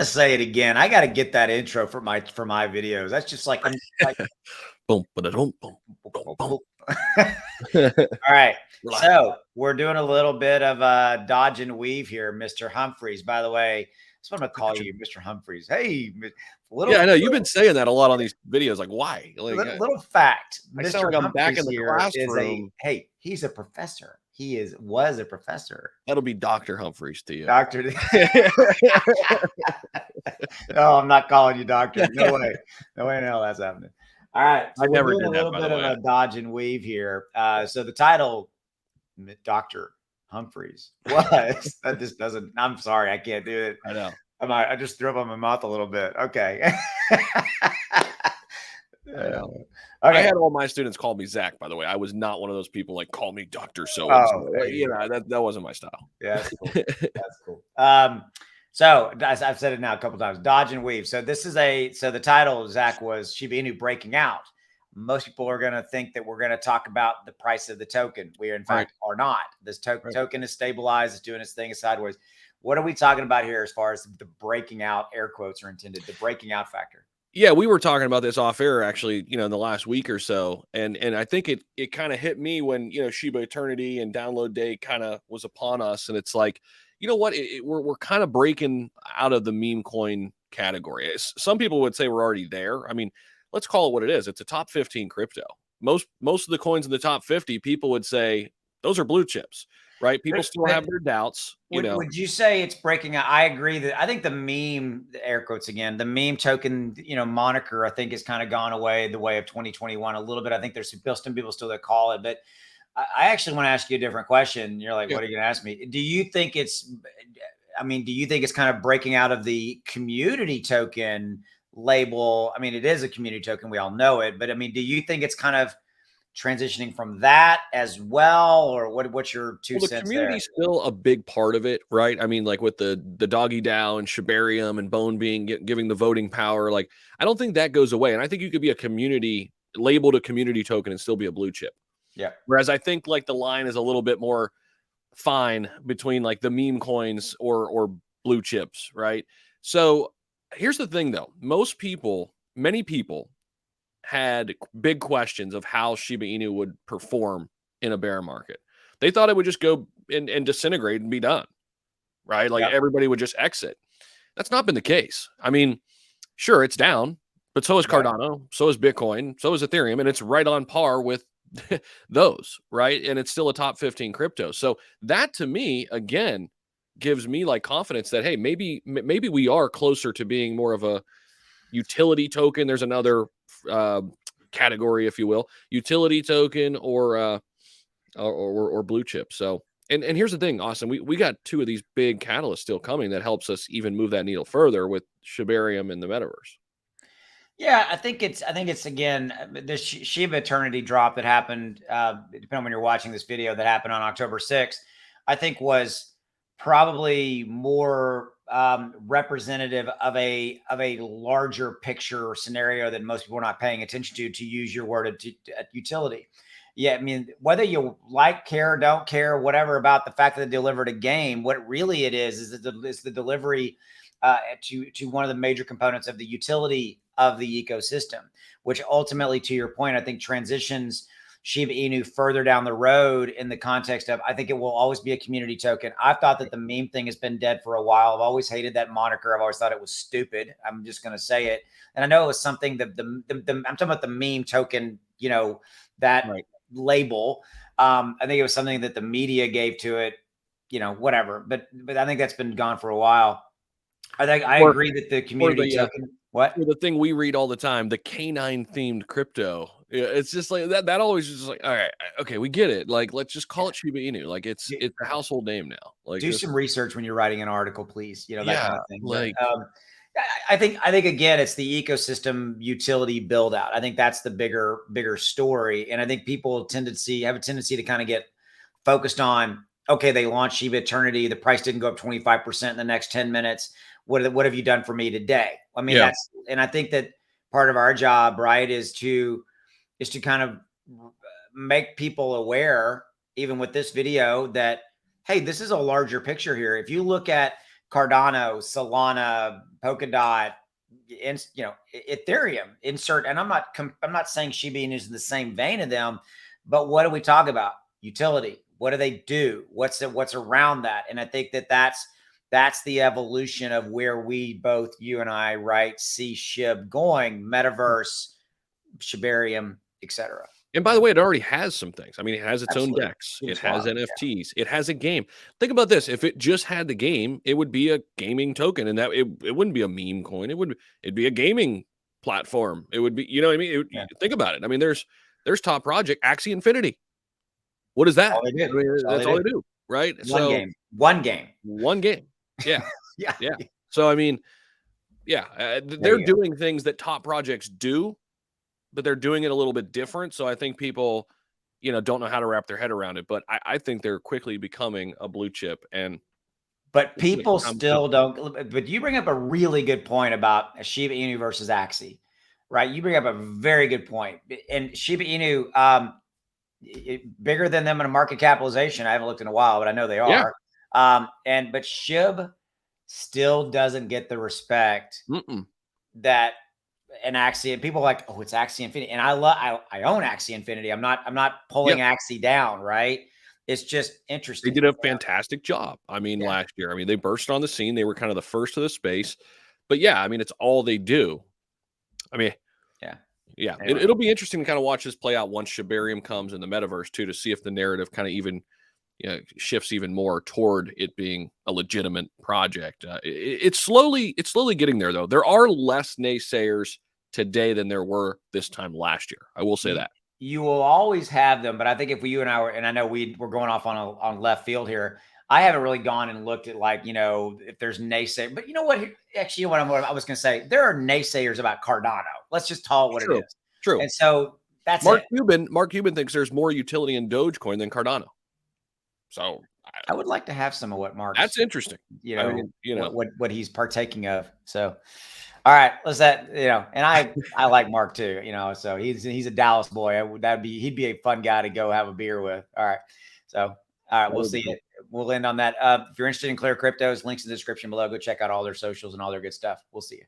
to say it again. I got to get that intro for my videos. That's just like, Boom, boom, boom, boom, boom. All right. Relax. So we're doing a little bit of dodge and weave here, Mr. Humphreys. By the way, that's what I'm gonna call you, Mr. Humphreys. Hey, Yeah, I know you've little, been saying that a lot on these videos. Like, why? Like, little fact. I sound Mr. like I'm back Humphreys in the here is classroom. he's a professor. Was a professor. That'll be Dr. Humphreys to you. Doctor. No, I'm not calling you doctor. No way. No way in hell that's happening. All right. So I we're never doing a did that, little by bit the of way. a dodge and weave here. So the title, Dr. Humphreys, was that just doesn't, I'm sorry, I can't do it. I know. I just threw up on my mouth a little bit. Okay. I know. Okay. I had all my students call me Zach, by the way. I was not one of those people like call me Dr. So and so. You know, that wasn't my style. Yeah, that's cool. That's cool. So as I've said it now a couple times, dodge and weave. So the title, Zach, was Shiba Inu breaking out. Most people are going to think that we're going to talk about the price of the token. We, in fact, are not. This token is stabilized. It's doing its thing sideways. What are we talking about here as far as the breaking out, air quotes are intended, the breaking out factor? Yeah, we were talking about this off air actually, in the last week or so. And I think it kind of hit me when, Shiba Eternity and download day kind of was upon us. And it's like, you know what? We're kind of breaking out of the meme coin category. Some people would say we're already there. I mean, let's call it what it is. It's a top 15 crypto. Most of the coins in the top 50, people would say those are blue chips, right? People still have their doubts. Would you say it's breaking out? I agree that I think the meme, the air quotes again, the meme token, moniker, I think has kind of gone away the way of 2021 a little bit. I think there's some people still that call it, but I actually want to ask you a different question. You're like, what are you going to ask me? Do you think it's kind of breaking out of the community token label? I mean, it is a community token. We all know it, but I mean, do you think it's kind of transitioning from that as well, or what's your two cents there? The community's still a big part of it, right? I mean, like with the Doggy DAO and Shibarium and Bone being giving the voting power, like I don't think that goes away. And I think you could be a community labeled a community token and still be a blue chip. Yeah. Whereas I think like the line is a little bit more fine between like the meme coins or blue chips, right? So here's the thing though. Many people had big questions of how Shiba Inu would perform in a bear market. They thought it would just go and disintegrate and be done, right? Like everybody would just exit. That's not been the case. I mean, sure, it's down, but so is Cardano, so is Bitcoin, so is Ethereum, and it's right on par with those, right? And it's still a top 15 crypto. So that to me, again, gives me like confidence that, hey, maybe we are closer to being more of a utility token. There's another category, if you will, utility token or blue chip. So, and here's the thing, Austin, we got two of these big catalysts still coming that helps us even move that needle further with Shibarium and the metaverse. Yeah, I think it's again the Shiba Eternity drop that happened. Depending on when you're watching this video, that happened on October 6th. I think was probably more representative of a larger picture scenario that most people are not paying attention to use your word, utility. Yeah, I mean, whether you like, care, don't care, whatever about the fact that they delivered a game, what really it is the delivery to one of the major components of the utility of the ecosystem, which ultimately, to your point, I think transitions Shiba Inu further down the road in the context of, I think it will always be a community token. I've thought that the meme thing has been dead for a while. I've always hated that moniker. I've always thought it was stupid. I'm just going to say it. And I know it was something that I'm talking about the meme token, that label. I think it was something that the media gave to it, whatever. But I think that's been gone for a while. I think I agree that the community token. What? The thing we read all the time, the canine themed crypto. It's just like that always is just like, all right, okay, we get it. Like, let's just call it Shiba Inu. Like it's a household name now. Like, do some research when you're writing an article, please. That kind of thing. Like, I think again, it's the ecosystem utility build out. I think that's the bigger story. And I think people have a tendency to kind of get focused on, okay, they launched Shiba Eternity. The price didn't go up 25% in the next 10 minutes. What have you done for me today? I mean, and I think that part of our job, right, is to kind of make people aware, even with this video, that, hey, this is a larger picture here. If you look at Cardano, Solana, Polkadot, Ethereum insert. And I'm not saying Shiba Inu is in the same vein of them, but what do we talk about? Utility. What do they do? What's around that? And I think that's the evolution of where we both, you and I, right, see SHIB going, metaverse, Shibarium, etc. And by the way, it already has some things. I mean, it has its own Absolutely. DEX. It has NFTs. It has a game. Think about this. If it just had the game, it would be a gaming token, and that it wouldn't be a meme coin. It'd be a gaming platform. It would be, you know what I mean? Think about it. I mean, there's top project, Axie Infinity. What is that? All they do. I mean, that's all they do, right? One game. Yeah. Yeah. Yeah. So I mean, yeah, they're doing things that top projects do, but they're doing it a little bit different. So I think people, don't know how to wrap their head around it. But I think they're quickly becoming a blue chip. But people still don't. But you bring up a really good point about Shiba Inu versus Axie, right? You bring up a very good point. And Shiba Inu, bigger than them in a market capitalization. I haven't looked in a while, but I know they are. But SHIB still doesn't get the respect that an Axie, and people are like, oh, it's Axie Infinity. And I own Axie Infinity. I'm not pulling Axie down, right? It's just interesting. They did a fantastic job. I mean, last year, they burst on the scene. They were kind of the first of the space. But it's all they do. Anyway. It'll be interesting to kind of watch this play out once Shibarium comes in the metaverse too, to see if the narrative kind of even shifts even more toward it being a legitimate project. It's slowly getting there, though. There are less naysayers today than there were this time last year. I will say that. You will always have them, but I think if you and I were, and I know we're going off on left field here. I haven't really gone and looked at if there's naysayers. But you know what? Actually, what I was going to say, there are naysayers about Cardano. Let's just call it what it is. True. And so that's Mark Cuban thinks there's more utility in Dogecoin than Cardano. So I would like to have some of what Mark. That's interesting. What he's partaking of. So, all right, and I like Mark too. So he's a Dallas boy. He'd be a fun guy to go have a beer with. All right, so all right, we'll see it. We'll end on that. If you're interested in ClearCryptos, links in the description below. Go check out all their socials and all their good stuff. We'll see you.